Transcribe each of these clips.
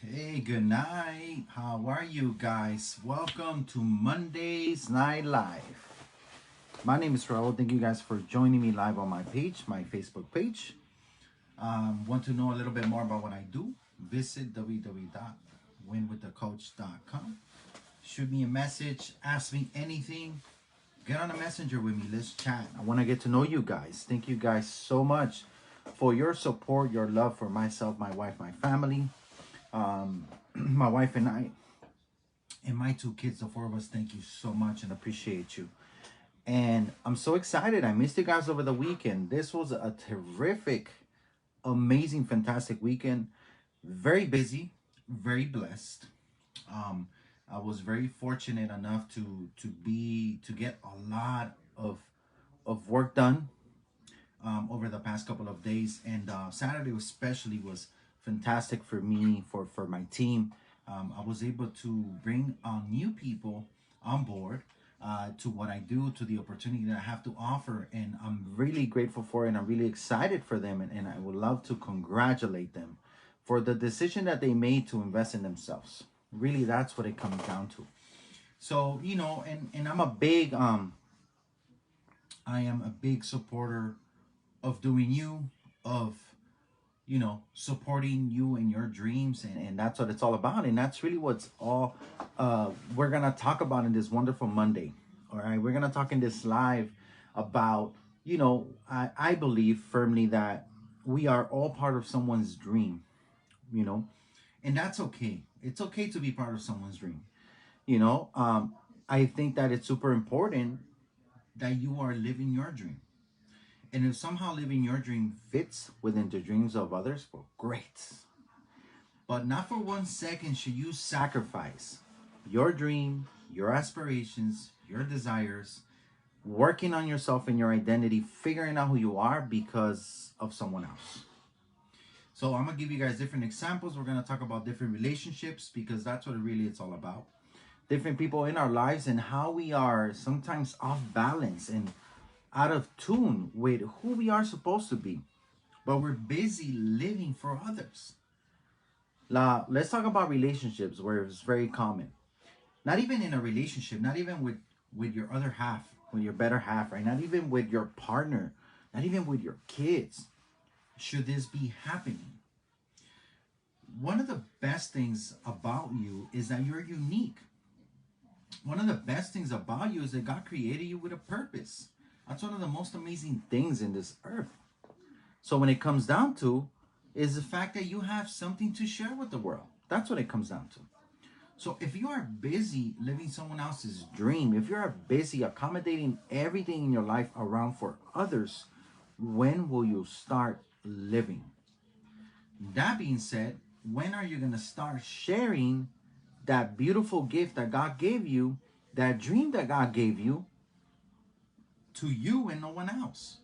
Hey, good night. How are you guys? Welcome to Monday's Night Live. My name is Raul. Thank you guys for joining me live on my page, my Facebook page. Want to know a little bit more about what I do? Visit www.winwiththecoach.com. Shoot me a message, ask me anything. Get on a messenger with me. Let's chat. I want to get to know you guys. Thank you guys so much for your support, your love for myself, my wife, my family. My wife and I, and my two kids, the four of us, thank you so much and appreciate you. And I'm so excited. I missed you guys over the weekend. This was a terrific, amazing, fantastic weekend. Very busy, very blessed. Um, I was very fortunate enough to get a lot of work done over the past couple of days, and Saturday especially was fantastic for me, for my team. I was able to bring new people on board to what I do, to the opportunity that I have to offer, and I'm really grateful for it, and I'm really excited for them, and I would love to congratulate them for the decision that they made to invest in themselves. Really, that's what it comes down to. So, and I'm a big I am a big supporter of doing you, of supporting you in your dreams, and that's what it's all about, and that's really what's all we're gonna talk about in this wonderful Monday. All right, we're gonna talk in this live about, I believe firmly that we are all part of someone's dream, you know and that's okay. It's okay to be part of someone's dream. you know um I think that it's super important that you are living your dream. And if somehow living your dream fits within the dreams of others, well, great. But not for 1 second should you sacrifice your dream, your aspirations, your desires, working on yourself and your identity, figuring out who you are because of someone else. So I'm gonna give you guys different examples. We're gonna talk about different relationships because that's what really it's all about. Different people in our lives and how we are sometimes off balance and out of tune with who we are supposed to be, but we're busy living for others. Let's talk about relationships where it's very common. Not even in a relationship, not even with your other half, with your better half, right? Not even with your partner, not even with your kids. Should this be happening? One of the best things about you is that you're unique. One of the best things about you is that God created you with a purpose. That's one of the most amazing things in this earth. So when it comes down to is the fact that you have something to share with the world. That's what it comes down to. So if you are busy living someone else's dream, if you are busy accommodating everything in your life around for others, when will you start living? That being said, when are you going to start sharing that beautiful gift that God gave you, that dream that God gave you, to you and no one else?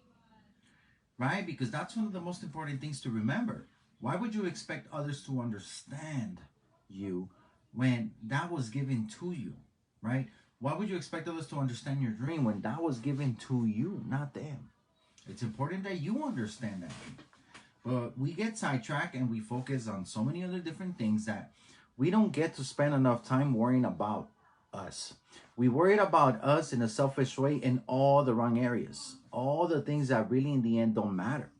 Right? Because that's one of the most important things to remember. Why would you expect others to understand you when that was given to you? Right? Why would you expect others to understand your dream when that was given to you, not them? It's important that you understand that. But we get sidetracked and we focus on so many other different things that we don't get to spend enough time worrying about us. We worried about us in a selfish way in all the wrong areas, all the things that really in the end don't matter.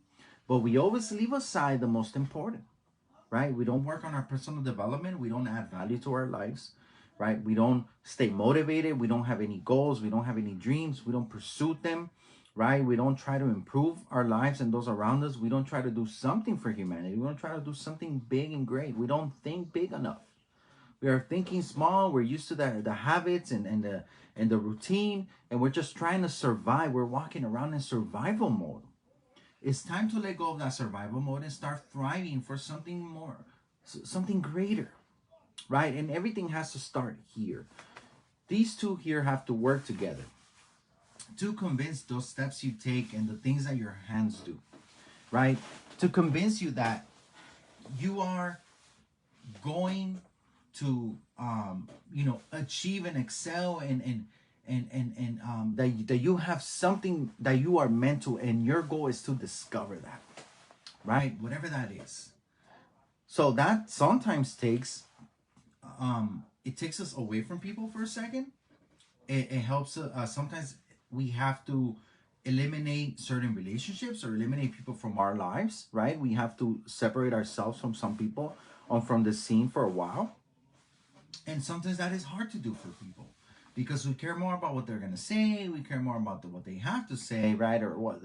But we always leave aside the most important, right? We don't work on our personal development. We don't add value to our lives, right? We don't stay motivated. We don't have any goals. We don't have any dreams. We don't pursue them, right? We don't try to improve our lives and those around us. We don't try to do something for humanity. We don't try to do something big and great. We don't think big enough. We are thinking small. We're used to the habits and the routine, and we're just trying to survive. We're walking around in survival mode. It's time to let go of that survival mode and start thriving for something more, something greater, right? And everything has to start here. These two here have to work together to convince those steps you take and the things that your hands do, right? To convince you that you are going to achieve and excel and that you have something that you are meant to, and your goal is to discover that, right? Whatever that is. So that sometimes takes it takes us away from people for a second. It helps sometimes we have to eliminate certain relationships or eliminate people from our lives, right? We have to separate ourselves from some people or from the scene for a while, and sometimes that is hard to do for people because we care more about what they're going to say, we care more about what they have to say, right? Or what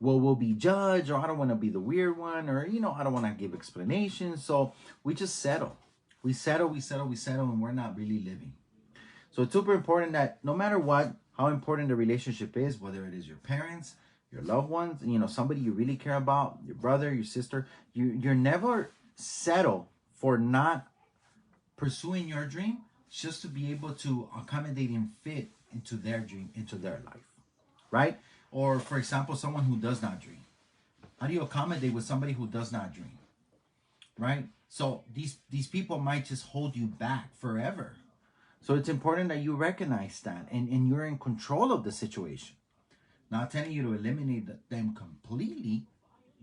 will be judged, or I don't want to be the weird one, or I don't want to give explanations. So we just settle. We settle, and we're not really living. So it's super important that no matter what, how important the relationship is, whether it is your parents, your loved ones, somebody you really care about, your brother, your sister, you're never settle for not pursuing your dream just to be able to accommodate and fit into their dream, into their life, right? Or for example, someone who does not dream. How do you accommodate with somebody who does not dream, right? So these people might just hold you back forever. So it's important that you recognize that and you're in control of the situation. Not telling you to eliminate them completely,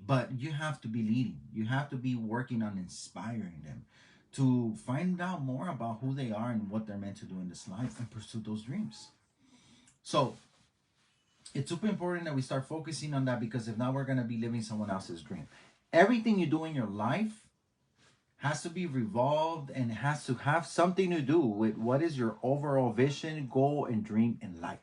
but you have to be leading. You have to be working on inspiring them to find out more about who they are and what they're meant to do in this life and pursue those dreams. So it's super important that we start focusing on that, because if not, we're going to be living someone else's dream. Everything you do in your life has to be revolved and has to have something to do with what is your overall vision, goal, and dream in life.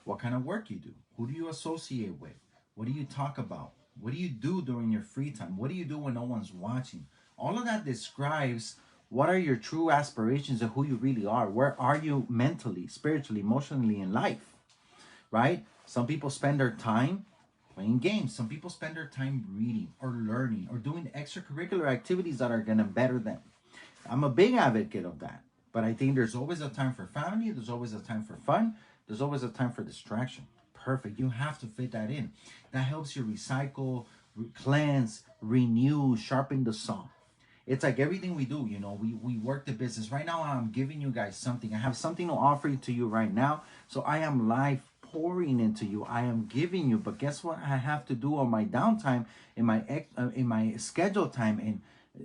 What kind of work you do? Who do you associate with? What do you talk about? What do you do during your free time? What do you do when no one's watching? All of that describes what are your true aspirations of who you really are. Where are you mentally, spiritually, emotionally in life, right? Some people spend their time playing games. Some people spend their time reading or learning or doing extracurricular activities that are going to better them. I'm a big advocate of that. But I think there's always a time for family, there's always a time for fun, there's always a time for distraction. Perfect. You have to fit that in. That helps you recycle, cleanse, renew, sharpen the saw. It's like everything we do, we work the business. Right now, I'm giving you guys something. I have something to offer to you right now. So I am live pouring into you. I am giving you. But guess what I have to do on my downtime, in my scheduled time,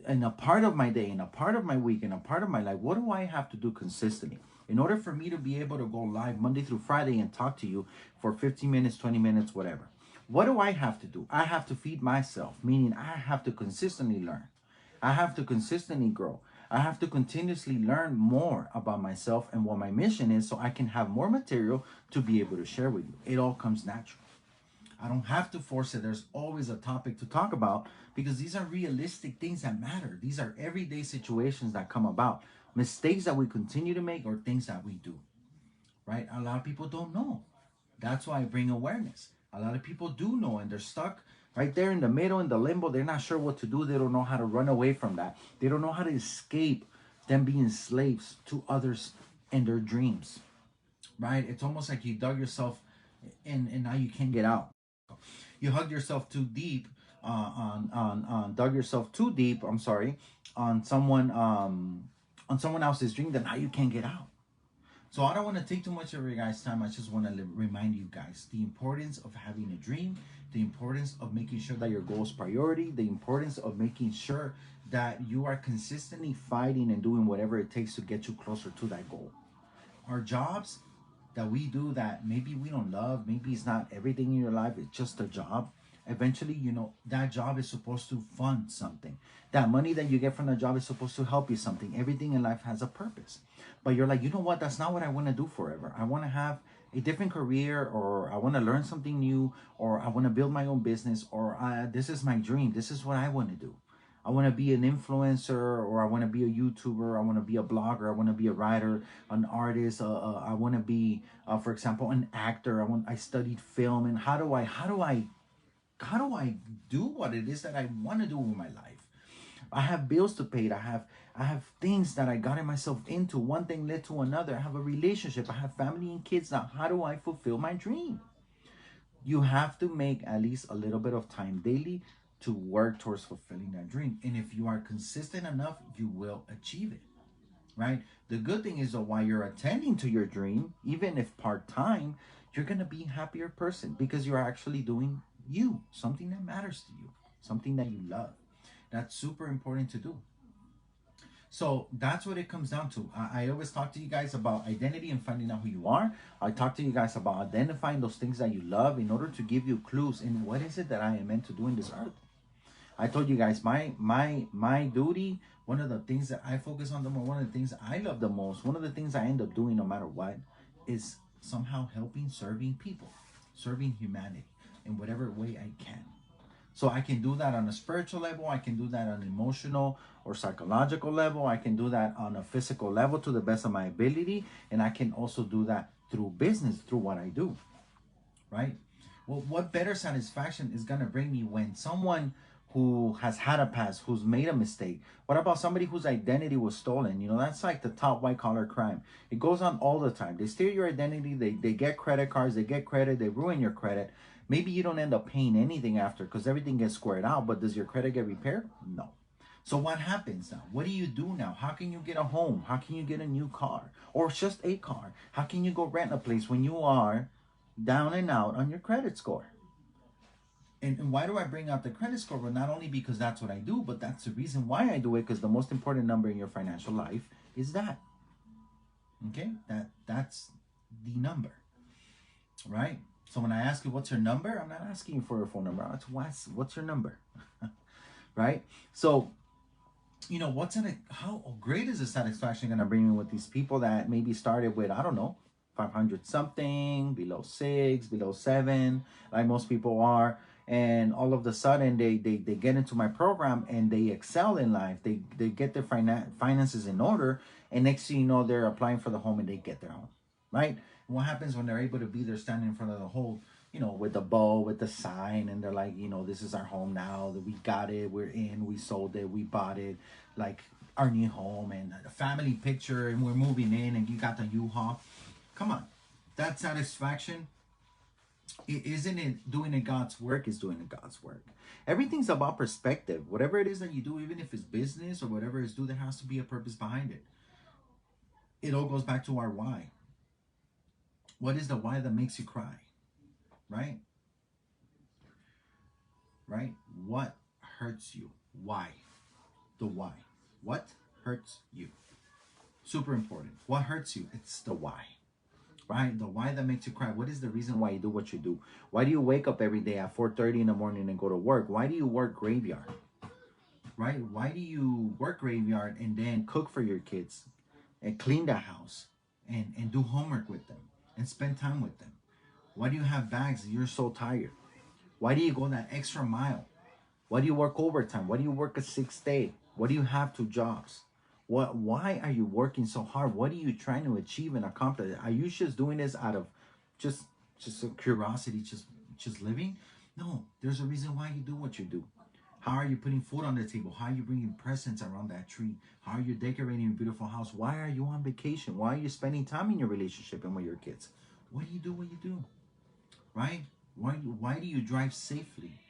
in a part of my day, in a part of my week, in a part of my life? What do I have to do consistently in order for me to be able to go live Monday through Friday and talk to you for 15 minutes, 20 minutes, whatever? What do I have to do? I have to feed myself, meaning I have to consistently learn. I have to consistently grow. I have to continuously learn more about myself and what my mission is, so I can have more material to be able to share with you. It all comes natural. I don't have to force it. There's always a topic to talk about, because these are realistic things that matter. These are everyday situations that come about. Mistakes that we continue to make or things that we do, right? A lot of people don't know. That's why I bring awareness. A lot of people do know, and they're stuck right there in the middle, in the limbo. They're not sure what to do. They don't know how to run away from that. They don't know how to escape them being slaves to others and their dreams, right? It's almost like you dug yourself in and now you can't get out. You hugged yourself too deep on dug yourself too deep. I'm sorry, on someone else's dream that now you can't get out. So I don't want to take too much of your guys' time. I just want to remind you guys the importance of having a dream, the importance of making sure that your goal is priority, the importance of making sure that you are consistently fighting and doing whatever it takes to get you closer to that goal. Our jobs that we do that maybe we don't love, maybe it's not everything in your life, it's just a job. Eventually, that job is supposed to fund something. That money that you get from the job is supposed to help you something. Everything in life has a purpose. But you're like, you know what? That's not what I want to do forever. I want to have a different career, or I want to learn something new, or I want to build my own business, or this is my dream. This is what I want to do. I want to be an influencer, or I want to be a YouTuber. I want to be a blogger. I want to be a writer, an artist. I want to be, for example, an actor. I studied film, and how do I do what it is that I want to do with my life? I have bills to pay. I have things that I got myself into. One thing led to another. I have a relationship. I have family and kids. Now, how do I fulfill my dream? You have to make at least a little bit of time daily to work towards fulfilling that dream. And if you are consistent enough, you will achieve it, right? The good thing is that while you're attending to your dream, even if part-time, you're going to be a happier person, because you're actually doing you, something that matters to you, something that you love. That's super important to do. So that's what it comes down to. I always talk to you guys about identity and finding out who you are. I talk to you guys about identifying those things that you love in order to give you clues in what is it that I am meant to do in this earth. I told you guys my duty, one of the things that I focus on the more, one of the things I love the most, one of the things I end up doing no matter what, is somehow helping, serving people, serving humanity in whatever way I can. So I can do that on a spiritual level, I can do that on an emotional or psychological level, I can do that on a physical level to the best of my ability, and I can also do that through business, through what I do, right? Well, what better satisfaction is going to bring me when someone who has had a past, who's made a mistake? What about somebody whose identity was stolen? You know, that's like the top white collar crime. It goes on all the time. They steal your identity, they get credit cards, they get credit, they ruin your credit. Maybe you don't end up paying anything after because everything gets squared out, but does your credit get repaired? No. So what happens now? What do you do now? How can you get a home? How can you get a new car? Or just a car? How can you go rent a place when you are down and out on your credit score? And why do I bring out the credit score? Well, not only because that's what I do, but that's the reason why I do it, because the most important number in your financial life is that. Okay? That's the number. Right? So when I ask you what's your number, I'm not asking you for your phone number. It's what's your number? Right? So, you know, how great is the satisfaction going to bring me with these people that maybe started with, I don't know, 500 something, below 6, below 7, like most people are, and all of a sudden they get into my program and they excel in life. They get their finances in order, and next thing you know, they're applying for the home and they get their home, right? And what happens when they're able to be there standing in front of the whole, you know, with the bow, with the sign, and they're like, you know, this is our home now, that we got it, we're in, we sold it, we bought it, like our new home, and a family picture, and we're moving in, and you got the U-Haul. Come on, that satisfaction, isn't it doing it God's work? Is doing it God's work. Everything's about perspective. Whatever it is that you do, even if it's business or whatever it's do, there has to be a purpose behind it. It all goes back to our why. What is the why that makes you cry? Right? Right? What hurts you? Why? The why. What hurts you? Super important. What hurts you? It's the why. Right? The why that makes you cry. What is the reason why you do what you do? Why do you wake up every day at 4:30 in the morning and go to work? Why do you work graveyard? Right? Why do you work graveyard and then cook for your kids and clean the house and do homework with them and spend time with them? Why do you have bags and you're so tired? Why do you go that extra mile? Why do you work overtime? Why do you work a 6th day? Why do you have 2 jobs? Why are you working so hard? What are you trying to achieve and accomplish? Are you just doing this out of just a curiosity, just living? No, there's a reason why you do what you do. How are you putting food on the table? How are you bringing presents around that tree? How are you decorating your beautiful house? Why are you on vacation? Why are you spending time in your relationship and with your kids? Why do you do what you do? Right? Why do you drive safely?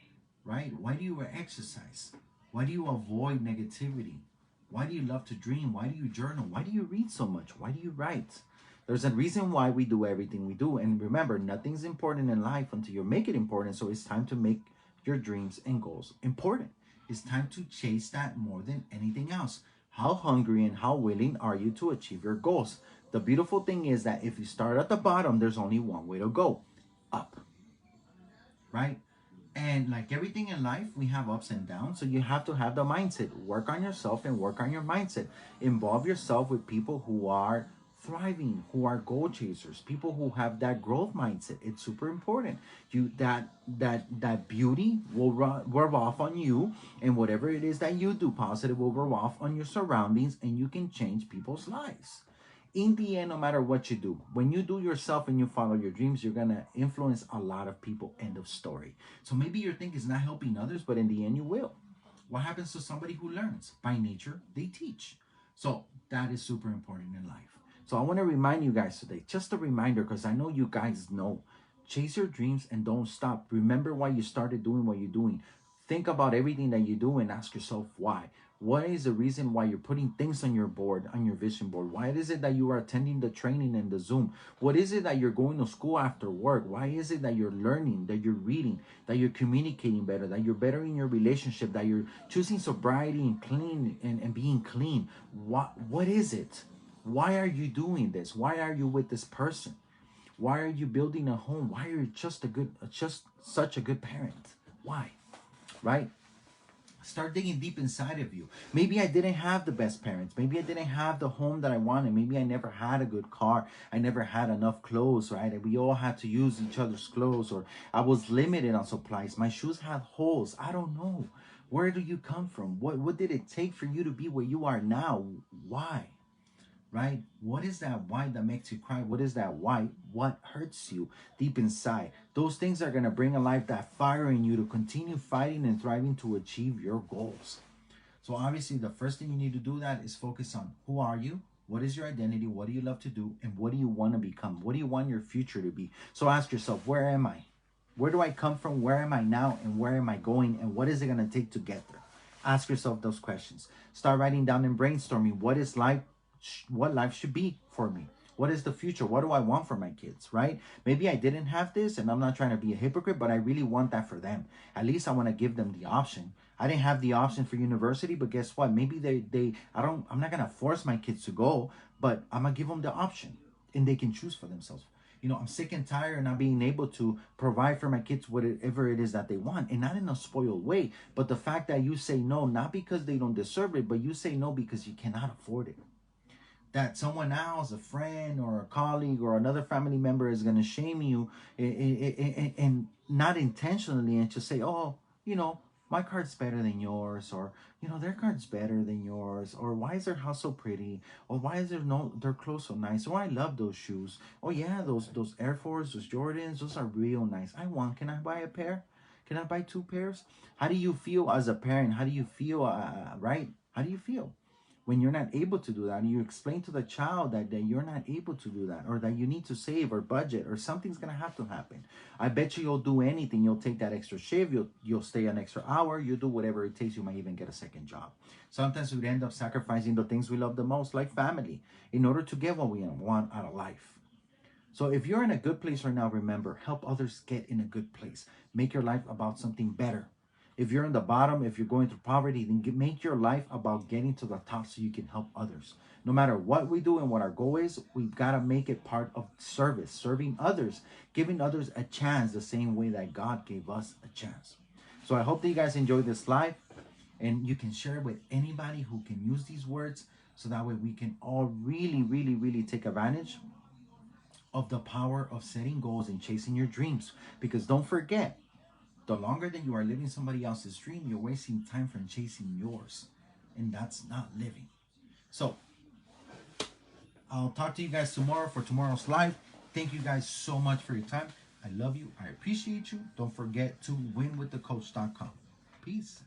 Right? Why do you exercise? Why do you avoid negativity? Why do you love to dream? Why do you journal? Why do you read so much? Why do you write? There's a reason why we do everything we do. And remember, nothing's important in life until you make it important. So it's time to make your dreams and goals important. It's time to chase that more than anything else. How hungry and how willing are you to achieve your goals? The beautiful thing is that if you start at the bottom, there's only one way to go, up. Right? And like everything in life, we have ups and downs. So you have to have the mindset. Work on yourself and work on your mindset. Involve yourself with people who are thriving, who are goal chasers, people who have that growth mindset. It's super important. That beauty will rub off on you, and whatever it is that you do positive will rub off on your surroundings, and you can change people's lives. In the end, no matter what you do, when you do yourself and you follow your dreams, you're going to influence a lot of people. End of story. So maybe your thing is not helping others, but in the end, you will. What happens to somebody who learns? By nature, they teach. So that is super important in life. So I want to remind you guys today, just a reminder, because I know you guys know, chase your dreams and don't stop. Remember why you started doing what you're doing. think about everything that you do and ask yourself why. What is the reason why you're putting things on your board, on your vision board? Why is it that you are attending the training and the Zoom? What is it that you're going to school after work? Why is it that you're learning, that you're reading, that you're communicating better, that you're better in your relationship, that you're choosing sobriety and clean and being clean? What is it? Why are you doing this? Why are you with this person? Why are you building a home? Why are you just such a good parent? Why? Right? Start digging deep inside of you. Maybe I didn't have the best parents. Maybe I didn't have the home that I wanted. Maybe I never had a good car. I never had enough clothes, right? We all had to use each other's clothes, or I was limited on supplies. My shoes had holes. I don't know. Where do you come from? What did it take for you to be where you are now? Why? Right? What is that why that makes you cry? What is that why? What hurts you deep inside? Those things are going to bring alive that fire in you to continue fighting and thriving to achieve your goals. So obviously the first thing you need to do that is focus on who are you? What is your identity? What do you love to do? And what do you want to become? What do you want your future to be? So ask yourself, where am I? Where do I come from? Where am I now? And where am I going? And what is it going to take to get there? Ask yourself those questions. Start writing down and brainstorming what life should be for me. What is the future? What do I want for my kids, right? Maybe I didn't have this, and I'm not trying to be a hypocrite, but I really want that for them. At least I want to give them the option. I didn't have the option for university, but guess what? Maybe I'm not going to force my kids to go, but I'm going to give them the option and they can choose for themselves. I'm sick and tired of not being able to provide for my kids whatever it is that they want, and not in a spoiled way, but the fact that you say no, not because they don't deserve it, but you say no because you cannot afford it. That someone else, a friend or a colleague or another family member, is going to shame you and not intentionally, and just say, oh, my card's better than yours, or their card's better than yours, or why is their house so pretty, or why is their clothes so nice, or I love those shoes, oh yeah, those Air Force, those Jordans, those are real nice, can I buy a pair? Can I buy 2 pairs? How do you feel as a parent? How do you feel, right? How do you feel when you're not able to do that? And you explain to the child that you're not able to do that, or that you need to save or budget, or something's going to have to happen. I bet you'll do anything. You'll take that extra shift. You'll stay an extra hour. You do whatever it takes. You might even get a second job. Sometimes we end up sacrificing the things we love the most, like family, in order to get what we want out of life. So if you're in a good place right now, remember, help others get in a good place. Make your life about something better. If you're in the bottom, if you're going through poverty, then make your life about getting to the top so you can help others. No matter what we do and what our goal is, we've got to make it part of service, serving others, giving others a chance the same way that God gave us a chance. So I hope that you guys enjoyed this live, and you can share it with anybody who can use these words, so that way we can all really, really, really take advantage of the power of setting goals and chasing your dreams. Because don't forget, the longer that you are living somebody else's dream, you're wasting time from chasing yours. And that's not living. So, I'll talk to you guys tomorrow for tomorrow's live. Thank you guys so much for your time. I love you. I appreciate you. Don't forget to winwiththecoach.com. Peace.